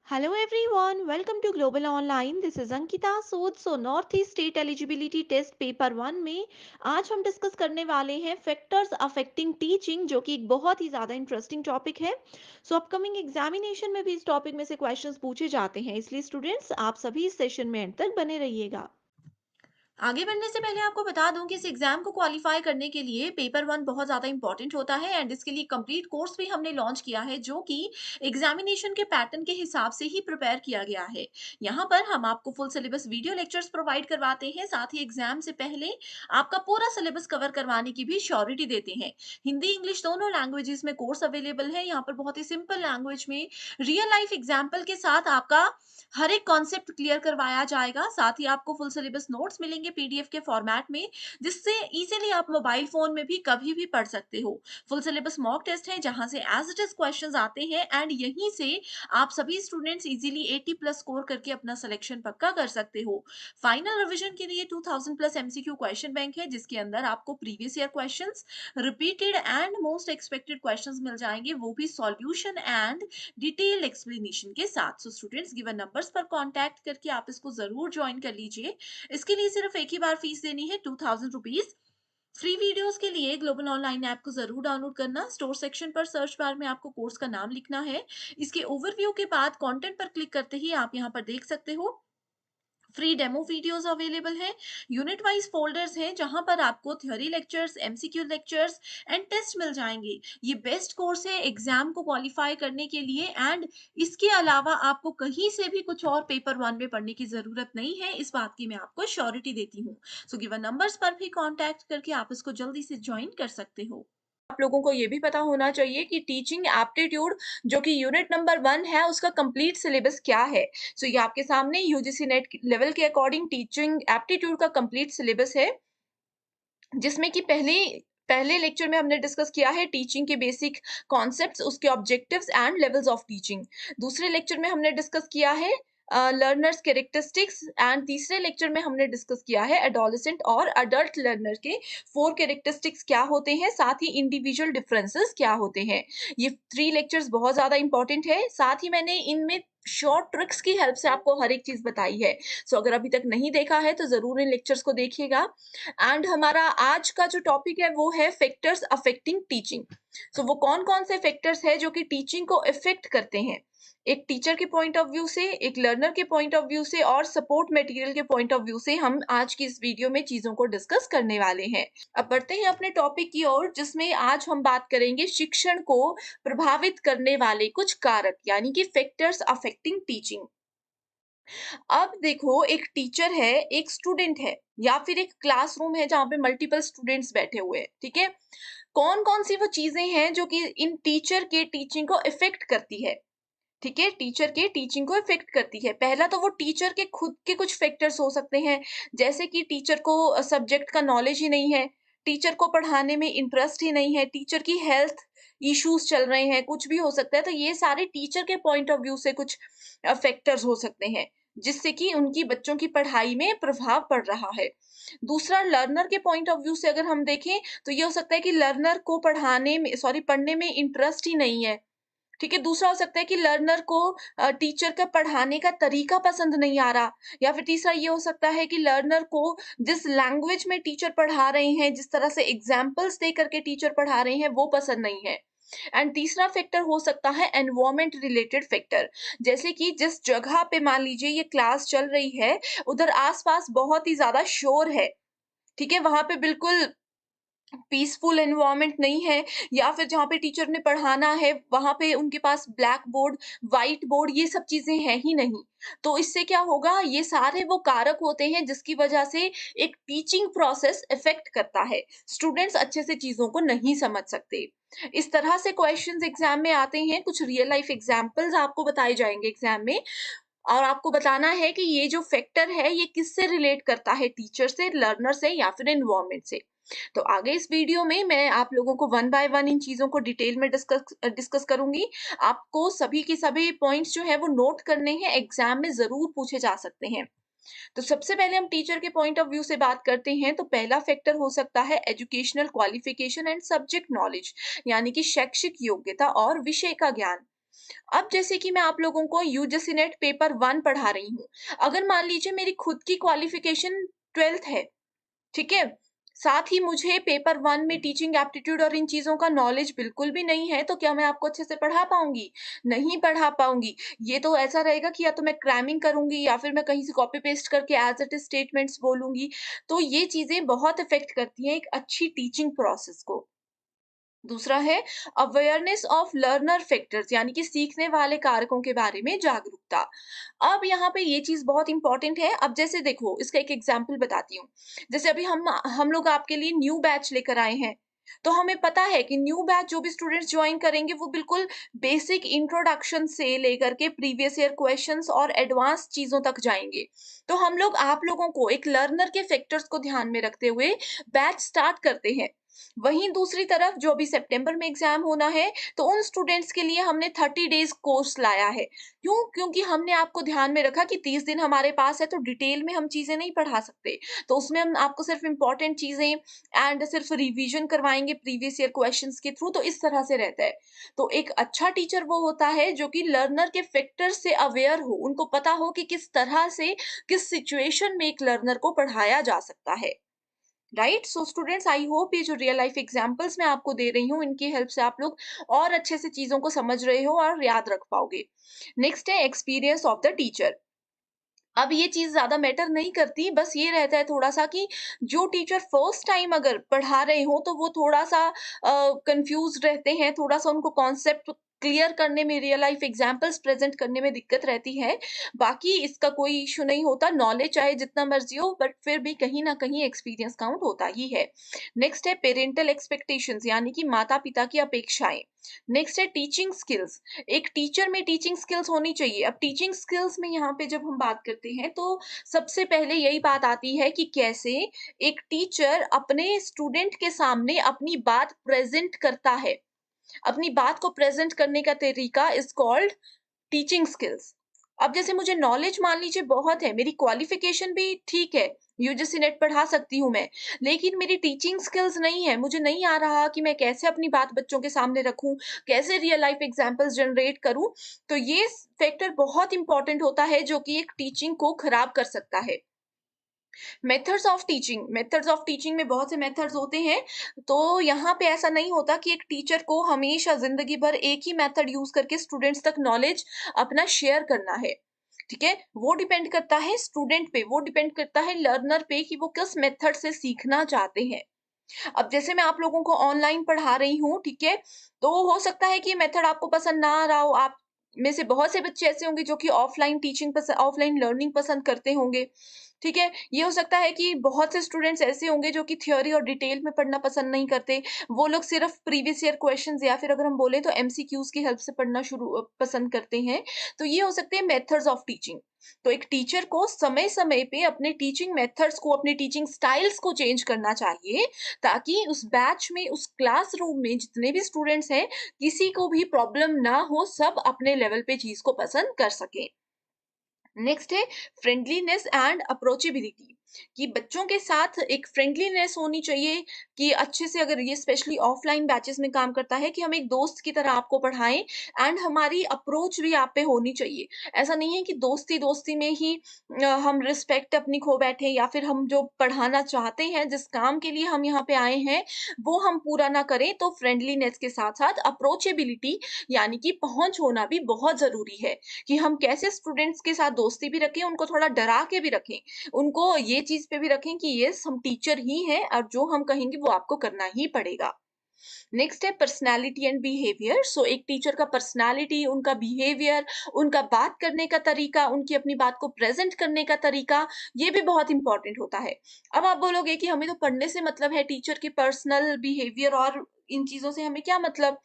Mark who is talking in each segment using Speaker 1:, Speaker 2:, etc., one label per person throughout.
Speaker 1: Hello everyone, welcome to Global Online. This is Ankita Sood. North East state eligibility test paper 1 में आज हम discuss करने वाले हैं फैक्टर्स अफेक्टिंग टीचिंग, जो कि एक बहुत ही ज़्यादा इंटरेस्टिंग टॉपिक है। अपकमिंग एग्जामिनेशन में भी इस टॉपिक में से क्वेश्चंस पूछे जाते हैं, इसलिए स्टूडेंट्स आप सभी इस सेशन में एंड तक बने रहिएगा।
Speaker 2: आगे बढ़ने से पहले आपको बता दूं कि इस एग्जाम को क्वालिफाई करने के लिए पेपर वन बहुत ज़्यादा इंपॉर्टेंट होता है एंड इसके लिए कंप्लीट कोर्स भी हमने लॉन्च किया है जो कि एग्जामिनेशन के पैटर्न के हिसाब से ही प्रिपेयर किया गया है। यहाँ पर हम आपको full syllabus video lectures provide करवाते हैं, साथ ही एग्जाम से पहले आपका पूरा सिलेबस कवर करवाने की भी श्योरिटी देते हैं। हिंदी इंग्लिश दोनों लैंग्वेजेस में कोर्स अवेलेबल है। यहाँ पर बहुत ही सिंपल लैंग्वेज में रियल लाइफ एग्जाम्पल के साथ आपका हर एक कॉन्सेप्ट क्लियर करवाया जाएगा। साथ ही आपको फुल सिलेबस नोट्स मिलेंगे पीडीएफ के फॉर्मेट में, जिससे इजीली आप मोबाइल फोन में भी कभी भी पढ़ सकते हो। फुल सिलेबस मॉक टेस्ट है जहां से एज इट इज क्वेश्चंस आते हैं एंड यहीं से आप सभी स्टूडेंट्स इजीली 80 प्लस स्कोर करके अपना सिलेक्शन पक्का कर सकते हो। फाइनल रिवीजन के लिए 2000 प्लस एमसीक्यू क्वेश्चन बैंक है, जिसके अंदर आपको previous year questions, repeated and most expected questions मिल जाएंगे, वो भी सॉल्यूशन एंड डिटेल्ड एक्सप्लेनेशन के साथ। सो स्टूडेंट्स, गिवन नंबर्स पर कांटेक्ट करके आप इसको जरूर ज्वाइन कर लीजिए। इसके लिए सिर्फ एक ही बार फीस देनी है, 2000 रुपीज। फ्री वीडियोस के लिए ग्लोबल ऑनलाइन ऐप को जरूर डाउनलोड करना। स्टोर सेक्शन पर सर्च बार में आपको कोर्स का नाम लिखना है। इसके ओवरव्यू के बाद कंटेंट पर क्लिक करते ही आप यहाँ पर देख सकते हो फ्री डेमो वीडियोस अवेलेबल हैं। यूनिट वाइज फोल्डर्स हैं जहां पर आपको theory lectures, MCQ lectures and test मिल जाएंगे। ये बेस्ट कोर्स है एग्जाम को क्वालिफाई करने के लिए एंड इसके अलावा आपको कहीं से भी कुछ और पेपर वन में पढ़ने की जरूरत नहीं है, इस बात की मैं आपको श्योरिटी देती हूँ। सो गिवन नंबर्स पर भी कांटेक्ट करके आप इसको जल्दी से ज्वाइन कर सकते हो। आप लोगों को ये भी पता होना चाहिए कि टीचिंग एप्टीट्यूड जो कि यूनिट नंबर 1 है, उसका कंप्लीट सिलेबस क्या है। सो ये आपके सामने यूजीसी नेट लेवल के अकॉर्डिंग टीचिंग एप्टीट्यूड का कंप्लीट सिलेबस है, जिसमें कि पहले लेक्चर में हमने डिस्कस किया है टीचिंग के बेसिक कॉन्सेप्ट्स, उसके objectives and levels of teaching. दूसरे लेक्चर में हमने डिस्कस किया है लर्नर्स कैरेक्टरिस्टिक्स एंड तीसरे लेक्चर में हमने डिस्कस किया है एडोलेसेंट और अडल्ट लर्नर के फोर कैरेक्टरिस्टिक्स क्या होते हैं, साथ ही इंडिविजुअल डिफरेंसेस क्या होते हैं। ये थ्री लेक्चर्स बहुत ज्यादा इंपॉर्टेंट है। साथ ही मैंने इनमें शॉर्ट ट्रिक्स की हेल्प से आपको हर एक चीज बताई है। सो अगर अभी तक नहीं देखा है तो जरूर इन लेक्चर्स को देखिएगा। एंड हमारा आज का जो टॉपिक है वो है फैक्टर्स अफेक्टिंग टीचिंग। सो वो कौन कौन से फैक्टर्स है जो कि टीचिंग को इफेक्ट करते हैं, एक टीचर के पॉइंट ऑफ व्यू से, एक लर्नर के पॉइंट ऑफ व्यू से और सपोर्ट मटेरियल के पॉइंट ऑफ व्यू से हम आज की इस वीडियो में चीजों को डिस्कस करने वाले हैं। अब बढ़ते हैं अपने टॉपिक की ओर, जिसमें आज हम बात करेंगे शिक्षण को प्रभावित करने वाले कुछ कारक, यानी कि फैक्टर्स अफेक्टिंग टीचिंग। अब देखो, एक टीचर है, एक स्टूडेंट है, या फिर एक क्लासरूम है जहाँ पे मल्टीपल स्टूडेंट्स बैठे हुए हैं, ठीक है। कौन कौन सी वो चीजें हैं जो कि इन टीचर के टीचिंग को इफेक्ट करती है, ठीक है, टीचर के टीचिंग को इफेक्ट करती है। पहला तो वो टीचर के खुद के कुछ फैक्टर्स हो सकते हैं, जैसे कि टीचर को सब्जेक्ट का नॉलेज ही नहीं है, टीचर को पढ़ाने में इंटरेस्ट ही नहीं है, टीचर की हेल्थ इश्यूज चल रहे हैं, कुछ भी हो सकता है। तो ये सारे टीचर के पॉइंट ऑफ व्यू से कुछ फैक्टर्स हो सकते हैं, जिससे कि उनकी बच्चों की पढ़ाई में प्रभाव पड़ रहा है। दूसरा, लर्नर के पॉइंट ऑफ व्यू से अगर हम देखें तो ये हो सकता है कि लर्नर को पढ़ने में इंटरेस्ट ही नहीं है, ठीक है। दूसरा हो सकता है कि लर्नर को टीचर का पढ़ाने का तरीका पसंद नहीं आ रहा, या फिर तीसरा ये हो सकता है कि लर्नर को जिस लैंग्वेज में टीचर पढ़ा रहे हैं, जिस तरह से एग्जाम्पल्स दे करके टीचर पढ़ा रहे हैं, वो पसंद नहीं है। एंड तीसरा फैक्टर हो सकता है एनवायरमेंट रिलेटेड फैक्टर, जैसे कि जिस जगह पे मान लीजिए ये क्लास चल रही है, उधर आसपास बहुत ही ज्यादा शोर है, ठीक है, वहां पे बिल्कुल पीसफुल एनवायरनमेंट नहीं है, या फिर जहाँ पे टीचर ने पढ़ाना है वहां पे उनके पास ब्लैक बोर्ड, व्हाइट बोर्ड, ये सब चीजें हैं ही नहीं। तो इससे क्या होगा, ये सारे वो कारक होते हैं जिसकी वजह से एक टीचिंग प्रोसेस इफेक्ट करता है, स्टूडेंट्स अच्छे से चीजों को नहीं समझ सकते। इस तरह से क्वेश्चंस एग्जाम में आते हैं, कुछ रियल लाइफ एग्जांपल्स आपको बताए जाएंगे एग्जाम में, और आपको बताना है कि ये जो फैक्टर है ये किससे रिलेट करता है, टीचर से, लर्नर से, या फिर एनवायरनमेंट से। तो आगे इस वीडियो में मैं आप लोगों को वन बाय वन इन चीजों को डिटेल में डिस्कस करूंगी। आपको सभी के सभी पॉइंट्स जो है वो नोट करने हैं, एग्जाम में जरूर पूछे जा सकते हैं। तो सबसे पहले हम टीचर के पॉइंट ऑफ व्यू से बात करते हैं, तो पहला फैक्टर हो सकता है educational qualification and subject knowledge, यानी कि शैक्षिक योग्यता और विषय का ज्ञान। अब जैसे कि मैं आप लोगों को यूजीसी नेट पेपर 1 पढ़ा रही हूँ। अगर मान लीजिए मेरी खुद की क्वालिफ़िकेशन 12th है, ठीक है? साथ ही मुझे पेपर 1 में टीचिंग एप्टीट्यूड और इन चीज़ों का नॉलेज बिल्कुल भी नहीं है, तो क्या मैं आपको अच्छे से पढ़ा पाऊँगी? नहीं पढ़ा पाऊँगी। ये तो ऐसा रहेगा कि या तो मैं क्रैमिंग करूँगी या फिर मैं कहीं से कॉपी पेस्ट करके एज़ इट इज़ स्टेटमेंट्स बोलूँगी। तो ये चीज़ें बहुत इफ़ेक्ट करती हैं एक अच्छी टीचिंग प्रोसेस को। दूसरा है अवेयरनेस ऑफ लर्नर फैक्टर्स, यानी कि सीखने वाले कारकों के बारे में जागरूकता। अब यहाँ पे ये चीज बहुत इंपॉर्टेंट है। अब जैसे देखो, इसका एक एग्जांपल बताती हूँ। जैसे अभी हम लोग आपके लिए न्यू बैच लेकर आए हैं, तो हमें पता है कि न्यू बैच जो भी स्टूडेंट्स ज्वाइन करेंगे वो बिल्कुल बेसिक इंट्रोडक्शन से लेकर के प्रीवियस ईयर क्वेश्चंस और एडवांस चीजों तक जाएंगे। तो हम लोग आप लोगों को एक लर्नर के फैक्टर्स को ध्यान में रखते हुए बैच स्टार्ट करते हैं। वहीं दूसरी तरफ जो अभी सितंबर में एग्जाम होना है, तो उन स्टूडेंट्स के लिए हमने 30 डेज कोर्स लाया है। क्यों? क्योंकि हमने आपको ध्यान में रखा कि 30 दिन हमारे पास है, तो डिटेल में हम चीजें नहीं पढ़ा सकते। तो उसमें हम आपको सिर्फ इंपॉर्टेंट चीजें एंड सिर्फ रिवीजन करवाएंगे प्रीवियस ईयर क्वेश्चंस के थ्रू। तो इस तरह से रहता है। तो एक अच्छा टीचर वो होता है जो कि लर्नर के फैक्टर से अवेयर हो, उनको पता हो कि किस तरह से, किस सिचुएशन में एक लर्नर को पढ़ाया जा सकता है। Right? So students, I hope ये जो रियल लाइफ एग्जांपल्स मैं आपको दे रही हूँ, इनकी हेल्प से आप लोग और अच्छे से चीजों को समझ रहे हो और याद रख पाओगे। नेक्स्ट है एक्सपीरियंस ऑफ द टीचर। अब ये चीज ज्यादा मैटर नहीं करती, बस ये रहता है थोड़ा सा कि जो टीचर फर्स्ट टाइम अगर पढ़ा रहे हो तो वो थोड़ा सा कंफ्यूज रहते हैं, थोड़ा सा उनको कॉन्सेप्ट क्लियर करने में, रियल लाइफ एग्जांपल्स प्रेजेंट करने में दिक्कत रहती है। बाकी इसका कोई इशू नहीं होता, नॉलेज चाहे जितना मर्जी हो, बट फिर भी कहीं ना कहीं एक्सपीरियंस काउंट होता ही है। नेक्स्ट है पेरेंटल एक्सपेक्टेशंस, यानी कि माता पिता की अपेक्षाएं। नेक्स्ट है टीचिंग स्किल्स। एक टीचर में टीचिंग स्किल्स होनी चाहिए। अब टीचिंग स्किल्स में यहाँ पे जब हम बात करते हैं, तो सबसे पहले यही बात आती है कि कैसे एक टीचर अपने स्टूडेंट के सामने अपनी बात प्रेजेंट करता है। अपनी बात को प्रेजेंट करने का तरीका इज कॉल्ड टीचिंग स्किल्स। अब जैसे मुझे नॉलेज मान लीजिए बहुत है, मेरी क्वालिफिकेशन भी ठीक है, यूजीसी नेट पढ़ा सकती हूँ मैं, लेकिन मेरी टीचिंग स्किल्स नहीं है, मुझे नहीं आ रहा कि मैं कैसे अपनी बात बच्चों के सामने रखूं, कैसे रियल लाइफ एग्जांपल्स जनरेट करूं। तो ये फैक्टर बहुत इंपॉर्टेंट होता है जो कि एक टीचिंग को खराब कर सकता है। मेथड्स ऑफ टीचिंग में बहुत से मेथड्स होते हैं। तो यहाँ पे ऐसा नहीं होता कि एक टीचर को हमेशा जिंदगी भर एक ही मेथड यूज करके स्टूडेंट्स तक नॉलेज अपना शेयर करना है। ठीक है? वो डिपेंड करता है स्टूडेंट पे, वो डिपेंड करता है लर्नर पे कि वो किस मेथड से सीखना चाहते हैं। अब जैसे मैं आप लोगों को ऑनलाइन पढ़ा रही हूँ, ठीक है? तो हो सकता है कि ये मेथड आपको पसंद ना आ रहा हो। आप में से बहुत से बच्चे ऐसे होंगे जो कि ऑफलाइन लर्निंग पसंद करते होंगे, ठीक है? ये हो सकता है कि बहुत से स्टूडेंट्स ऐसे होंगे जो कि थ्योरी और डिटेल में पढ़ना पसंद नहीं करते। वो लोग सिर्फ प्रीवियस ईयर क्वेश्चंस या फिर अगर हम बोले तो एमसीक्यूज़ की हेल्प से पढ़ना पसंद करते हैं। तो ये हो सकते हैं मेथड्स ऑफ टीचिंग। तो एक टीचर को समय-समय पे अपने टीचिंग मेथड्स को, अपने टीचिंग स्टाइल्स को चेंज करना चाहिए, ताकि उस बैच में, उस क्लासरूम में जितने भी स्टूडेंट्स हैं, किसी को भी प्रॉब्लम ना हो, सब अपने लेवल पे चीज़ को पसंद कर सकें। नेक्स्ट है फ्रेंडलीनेस एंड अप्रोचेबिलिटी, कि बच्चों के साथ एक फ्रेंडलीनेस होनी चाहिए, कि अच्छे से, अगर ये स्पेशली ऑफलाइन बैचेस में काम करता है, कि हम एक दोस्त की तरह आपको पढ़ाएं एंड हमारी अप्रोच भी आप पे होनी चाहिए। ऐसा नहीं है कि दोस्ती दोस्ती में ही हम रिस्पेक्ट अपनी खो बैठे, या फिर हम जो पढ़ाना चाहते हैं, जिस काम के लिए हम यहाँ पे आए हैं, वो हम पूरा ना करें। तो फ्रेंडलीनेस के साथ साथ अप्रोचेबिलिटी, यानी कि पहुंच होना भी बहुत जरूरी है, कि हम कैसे स्टूडेंट्स के साथ दोस्ती भी रखें, उनको थोड़ा डरा के भी रखें, उनको ये चीज़ पे भी रखें कि यस, हम टीचर ही हैं और जो हम कहेंगे वो आपको करना ही पड़ेगा। नेक्स्ट है पर्सनैलिटी एंड बिहेवियर। सो एक टीचर का पर्सनैलिटी, उनका बिहेवियर, उनका बात करने का तरीका, उनकी अपनी बात को प्रेज़ेंट करने का तरीका, ये भी बहुत इम्पोर्टेंट होता है। अब आप बोलोगे कि हमें तो पढ़ने से मतलब है, टीचर के पर्सनल बिहेवियर और इन चीज़ों से हमें क्या मतलब?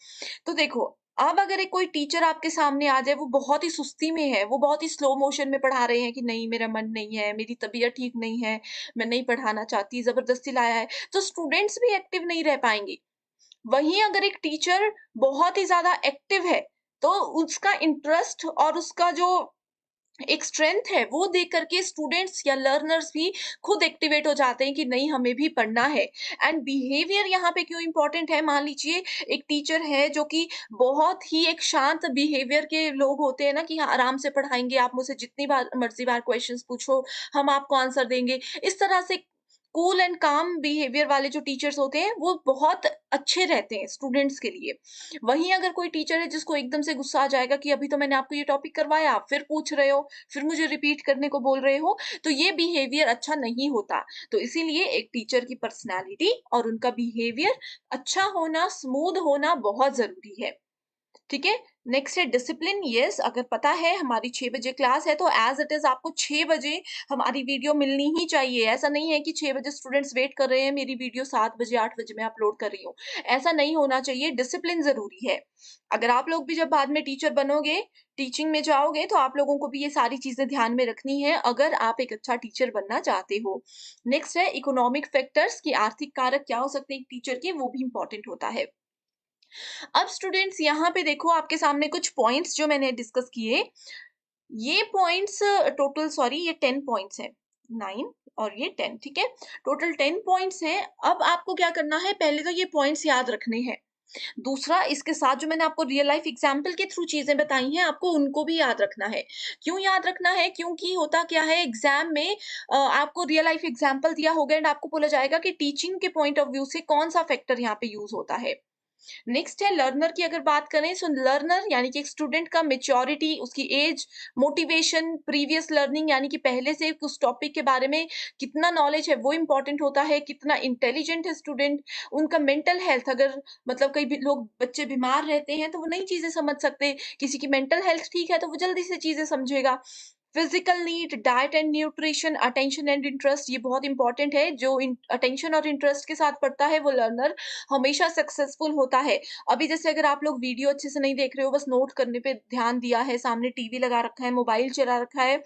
Speaker 2: तो देखो, अब अगर एक कोई टीचर आपके सामने आ जाए, वो बहुत ही सुस्ती में है, वो बहुत ही स्लो मोशन में पढ़ा रहे हैं कि नहीं मेरा मन नहीं है, मेरी तबीयत ठीक नहीं है, मैं नहीं पढ़ाना चाहती, ज़बरदस्ती लाया है, तो स्टूडेंट्स भी एक्टिव नहीं रह पाएँगे। वहीं अगर एक टीचर बहुत ही ज़्यादा एक्टिव है, तो उसका इंटरेस्ट और उसका जो एक स्ट्रेंथ है, वो देख करके स्टूडेंट्स या लर्नर्स भी खुद एक्टिवेट हो जाते हैं कि नहीं, हमें भी पढ़ना है। एंड बिहेवियर यहाँ पे क्यों इंपॉर्टेंट है, मान लीजिए एक टीचर है जो कि बहुत ही एक शांत बिहेवियर के लोग होते हैं ना, कि हाँ, आराम से पढ़ाएंगे, आप मुझसे जितनी बार मर्जी बार क्वेश्चंस पूछो, हम आपको आंसर देंगे, इस तरह से कूल एंड काम बिहेवियर वाले जो टीचर्स होते हैं वो बहुत अच्छे रहते हैं स्टूडेंट्स के लिए। वहीं अगर कोई टीचर है जिसको एकदम से गुस्सा आ जाएगा कि अभी तो मैंने आपको ये टॉपिक करवाया, आप फिर पूछ रहे हो, फिर मुझे रिपीट करने को बोल रहे हो, तो ये बिहेवियर अच्छा नहीं होता। तो इसीलिए एक टीचर की पर्सनैलिटी और उनका बिहेवियर अच्छा होना, स्मूथ होना बहुत ज़रूरी है। ठीक है? नेक्स्ट है डिसिप्लिन। यस, अगर पता है हमारी 6 बजे क्लास है तो एज़ इट इज़ आपको 6 बजे हमारी वीडियो मिलनी ही चाहिए। ऐसा नहीं है कि 6 बजे स्टूडेंट्स वेट कर रहे हैं, मेरी वीडियो 7 बजे, 8 बजे मैं अपलोड कर रही हूँ। ऐसा नहीं होना चाहिए, डिसिप्लिन ज़रूरी है। अगर आप लोग भी जब बाद में टीचर बनोगे, टीचिंग में जाओगे, तो आप लोगों को भी ये सारी चीज़ें ध्यान में रखनी है अगर आप एक अच्छा टीचर बनना चाहते हो। नेक्स्ट है इकोनॉमिक फैक्टर्स, कि आर्थिक कारक क्या हो सकते हैं एक टीचर के, वो भी इम्पोर्टेंट होता है। अब स्टूडेंट्स यहाँ पे देखो, आपके सामने कुछ पॉइंट्स जो मैंने डिस्कस किए, ये पॉइंट्स टोटल, सॉरी, ये 10 पॉइंट्स हैं। 9 और ये 10, ठीक है? टोटल 10 पॉइंट्स हैं। अब आपको क्या करना है, पहले तो ये पॉइंट्स याद रखने हैं। दूसरा, इसके साथ जो मैंने आपको रियल लाइफ एग्जाम्पल के थ्रू चीजें बताई हैं, आपको उनको भी याद रखना है। क्यों याद रखना है? क्योंकि होता क्या है एग्जाम में, आपको रियल लाइफ एग्जाम्पल दिया होगा एंड आपको बोला जाएगा कि टीचिंग के पॉइंट ऑफ व्यू से कौन सा फैक्टर यहाँ पे यूज होता है। नेक्स्ट है लर्नर की अगर बात करें, सो लर्नर यानी कि एक स्टूडेंट का मैच्योरिटी, उसकी एज, मोटिवेशन, प्रीवियस लर्निंग यानी कि पहले से उस टॉपिक के बारे में कितना नॉलेज है वो इम्पोर्टेंट होता है, कितना इंटेलिजेंट है स्टूडेंट, उनका मेंटल हेल्थ, अगर मतलब कई भी लोग बच्चे बीमार रहते हैं तो वो नई चीजें समझ सकते, किसी की मेंटल हेल्थ ठीक है तो वो जल्दी से चीजें समझेगा। Physical need, diet and nutrition, attention and interest, ये बहुत इंपॉर्टेंट है। जो अटेंशन और इंटरेस्ट के साथ पढ़ता है वो लर्नर हमेशा सक्सेसफुल होता है। अभी जैसे अगर आप लोग वीडियो अच्छे से नहीं देख रहे हो, बस नोट करने पे ध्यान दिया है, सामने टीवी लगा रखा है, मोबाइल चला रखा है,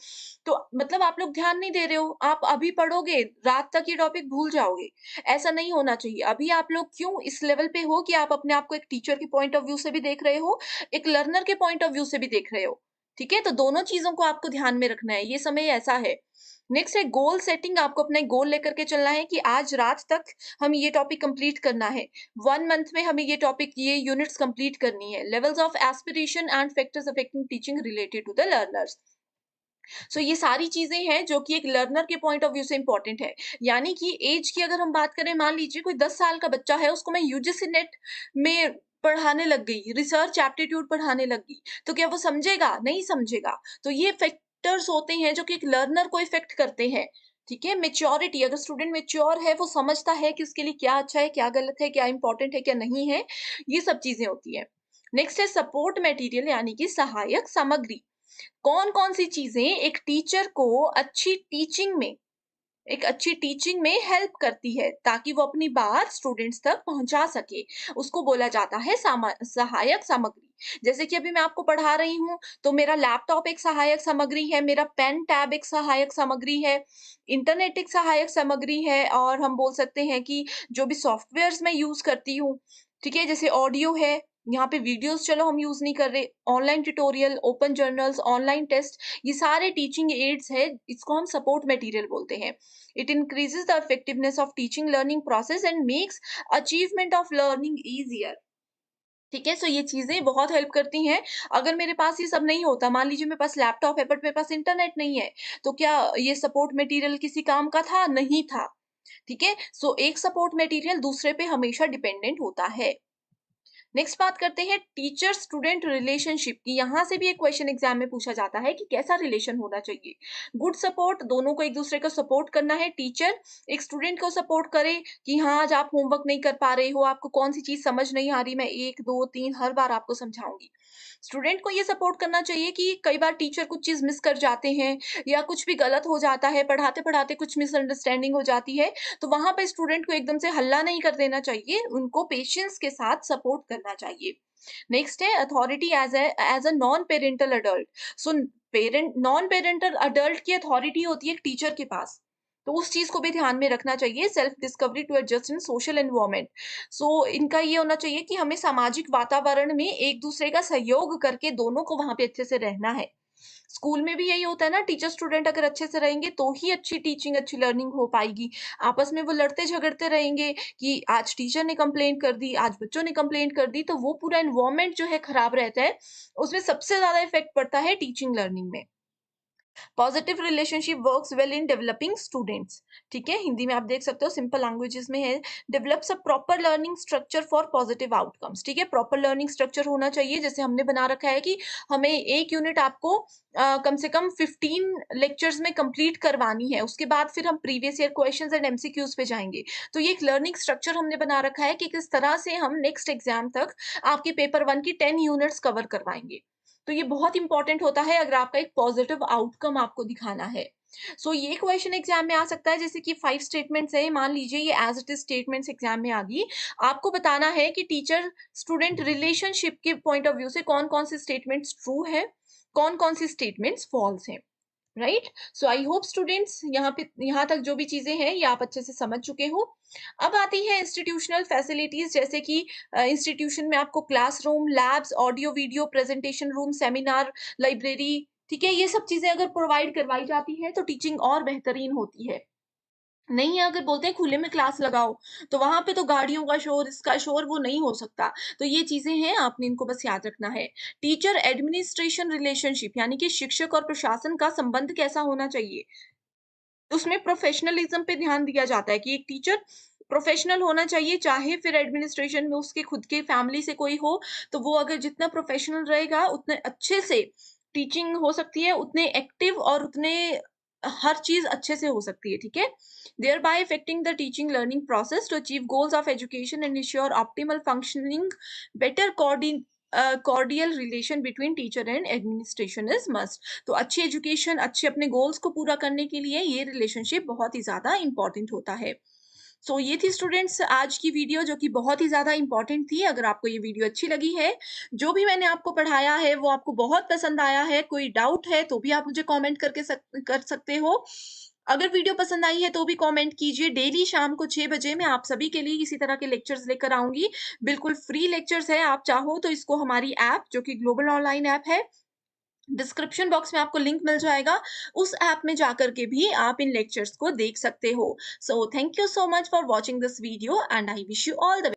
Speaker 2: तो मतलब आप लोग ध्यान नहीं दे रहे हो। आप अभी पढ़ोगे, रात तक ये टॉपिक भूल जाओगे। ऐसा नहीं होना चाहिए। अभी आप लोग क्यों इस लेवल पे हो कि आप अपने आप को एक टीचर के पॉइंट ऑफ व्यू से भी देख रहे हो, एक लर्नर के पॉइंट ऑफ व्यू से भी देख रहे हो। ठीक है? तो दोनों चीज़ों को आपको ध्यान में रखना है। ये समय ऐसा है। नेक्स्ट है गोल सेटिंग, आपको अपना एक गोल लेकर के चलना है कि आज रात तक हम ये टॉपिक कंप्लीट करना है। 1 मंथ में हमें ये टॉपिक, ये यूनिट्स कंप्लीट करनी है। Levels of aspiration and factors affecting teaching related to the learners. So ये सारी चीज़ें हैं जो कि एक लर्नर के पॉइंट ऑफ व्यू से इम्पोर्टेंट है। यानी कि ऐज की अगर हम बात करें, मान लीजिए कोई 10 साल का बच्चा है, उसको मैं यूजीसी नेट में पढ़ाने लग गई, रिसर्च एप्टीट्यूड पढ़ाने लग गई, तो क्या वो समझेगा? नहीं समझेगा। तो ये फैक्टर्स होते हैं जो कि एक लर्नर को इफ़ेक्ट करते हैं। ठीक है? मैच्योरिटी, अगर स्टूडेंट मैच्योर है, वो समझता है कि उसके लिए क्या अच्छा है, क्या गलत है, क्या इम्पोर्टेंट है, क्या नहीं है, ये सब चीज़ें होती हैं। नेक्स्ट है सपोर्ट मटेरियल यानी कि सहायक सामग्री। कौन-कौन सी चीज़ें एक अच्छी टीचिंग में हेल्प करती है ताकि वो अपनी बात स्टूडेंट्स तक पहुँचा सके, उसको बोला जाता है सहायक सामग्री। जैसे कि अभी मैं आपको पढ़ा रही हूँ, तो मेरा लैपटॉप एक सहायक सामग्री है, मेरा पेन टैब एक सहायक सामग्री है, इंटरनेट एक सहायक सामग्री है, और हम बोल सकते हैं कि जो भी सॉफ्टवेयर्स मैं यूज़ करती हूँ, ठीक है? जैसे ऑडियो है, यहाँ पे वीडियोज़ चलो हम यूज़ नहीं कर रहे, online tutorial, open journals, online test, ये सारे टीचिंग एड्स हैं, इसको हम सपोर्ट मटेरियल बोलते हैं। It increases the effectiveness of teaching learning process and makes achievement of learning easier। ठीक है? सो ये चीज़ें बहुत हेल्प करती हैं। अगर मेरे पास ये सब नहीं होता, मान लीजिए मेरे पास लैपटॉप है बट मेरे पास इंटरनेट नहीं है, तो क्या ये सपोर्ट मटेरियल किसी काम का था? नहीं था। ठीक है? सो एक सपोर्ट मटेरियल दूसरे पे हमेशा डिपेंडेंट होता है। नेक्स्ट बात करते हैं टीचर स्टूडेंट रिलेशनशिप की। यहाँ से भी एक क्वेश्चन एग्जाम में पूछा जाता है कि कैसा रिलेशन होना चाहिए। गुड सपोर्ट, दोनों को एक दूसरे को सपोर्ट करना है। टीचर एक स्टूडेंट को सपोर्ट करे कि हाँ, आज आप होमवर्क नहीं कर पा रहे हो, आपको कौन सी चीज समझ नहीं आ रही, मैं 1 2 3 हर बार आपको समझाऊंगी। स्टूडेंट को ये सपोर्ट करना चाहिए कि कई बार टीचर कुछ चीज मिस कर जाते हैं या कुछ भी गलत हो जाता है, पढ़ाते पढ़ाते कुछ मिसअंडरस्टैंडिंग हो जाती है, तो वहां पे स्टूडेंट को एकदम से हल्ला नहीं कर देना चाहिए, उनको पेशेंस के साथ सपोर्ट करना चाहिए। नेक्स्ट है authority as a non parental adult. So parent non parental adult की अथॉरिटी होती है एक टीचर के पास, तो उस चीज को भी ध्यान में रखना चाहिए। Self discovery to adjust in social environment. So इनका ये होना चाहिए कि हमें सामाजिक वातावरण में एक दूसरे का सहयोग करके दोनों को वहां पे अच्छे से रहना है। स्कूल में भी यही होता है ना, टीचर स्टूडेंट अगर अच्छे से रहेंगे तो ही अच्छी टीचिंग, अच्छी लर्निंग हो पाएगी। आपस में वो लड़ते-झगड़ते रहेंगे कि आज टीचर ने कंप्लेंट कर दी, आज बच्चों ने कंप्लेंट कर दी, तो वो पूरा एनवायरनमेंट जो है खराब रहता है। उसमें सबसे ज़्यादा इफ़ेक्ट पड़ता है टीचिंग लर्निंग में। Positive relationship works well in developing students. ठीक है, हिंदी में आप देख सकते हो, सिंपल लैंग्वेजेस में है, develops a proper learning structure for positive outcomes. ठीक है, प्रॉपर लर्निंग स्ट्रक्चर होना चाहिए, जैसे हमने बना रखा है कि हमें एक यूनिट आपको कम से कम 15 लेक्चर्स में कंप्लीट करवानी है, उसके बाद फिर हम previous year questions and MCQs पे जाएंगे। तो ये एक लर्निंग स्ट्रक्चर हमने बना रखा है कि किस तरह से हम नेक्स्ट एग्जाम तक आपकी पेपर वन की 10 यूनिट्स कवर करवाएंगे। तो ये बहुत इंपॉर्टेंट होता है अगर आपका एक पॉजिटिव आउटकम आपको दिखाना है। ये क्वेश्चन एग्जाम में आ सकता है, जैसे कि 5 स्टेटमेंट्स है, मान लीजिए ये as it is statements exam में आ गई। आपको बताना है कि टीचर स्टूडेंट रिलेशनशिप के पॉइंट ऑफ व्यू से कौन कौन से स्टेटमेंट्स ट्रू है, कौन कौन सी स्टेटमेंट्स फॉल्स हैं। Right. So I hope students यहाँ तक जो भी चीजें हैं ये आप अच्छे से समझ चुके हो। अब आती है इंस्टीट्यूशनल फैसिलिटीज, जैसे कि इंस्टीट्यूशन में आपको classroom, labs, audio video presentation room, seminar, library, ठीक है, ये सब चीजें अगर प्रोवाइड करवाई जाती है तो टीचिंग और बेहतरीन होती है। नहीं है, अगर बोलते हैं खुले में क्लास लगाओ, तो वहाँ पे तो गाड़ियों का शोर, इसका शोर, वो नहीं हो सकता। तो ये चीज़ें हैं, आपने इनको बस याद रखना है। टीचर एडमिनिस्ट्रेशन रिलेशनशिप, यानी कि शिक्षक और प्रशासन का संबंध कैसा होना चाहिए? उसमें प्रोफेशनलिज्म पे ध्यान दिया जाता है कि एक टीचर प्रोफेशनल होना चाहिए, चाहे फिर एडमिनिस्ट्रेशन में उसके खुद के फैमिली से कोई हो, तो वो अगर जितना प्रोफेशनल रहेगा, उतने अच्छे से टीचिंग हो सकती है, उतने एक्टिव और उतने हर चीज़ अच्छे से हो सकती है, ठीक है? Thereby affecting the teaching learning process to achieve goals of education and ensure optimal functioning, better cordial relation between teacher and administration is must। तो अच्छी एजुकेशन, अच्छे अपने गोल्स को पूरा करने के लिए ये रिलेशनशिप बहुत ही ज़्यादा इम्पोर्टेंट होता है। ये थी स्टूडेंट्स आज की वीडियो, जो कि बहुत ही ज़्यादा इम्पोर्टेंट थी। अगर आपको ये वीडियो अच्छी लगी है, जो भी मैंने आपको पढ़ाया है वो आपको बहुत पसंद आया है, कोई डाउट है तो भी आप मुझे कमेंट कर सकते हो। अगर वीडियो पसंद आई है तो भी कमेंट कीजिए। डेली शाम को 6 बजे मैं आप सभी के लिए इसी तरह के लेक्चर्स लेकर आऊँगी। बिल्कुल फ्री लेक्चर्स है, आप चाहो तो इसको हमारी ऐप, जो कि ग्लोबल ऑनलाइन ऐप है, डिस्क्रिप्शन बॉक्स में आपको लिंक मिल जाएगा। उस ऐप में जाकर के भी आप इन लेक्चर्स को देख सकते हो। Thank you so much for watching this video and I wish you all the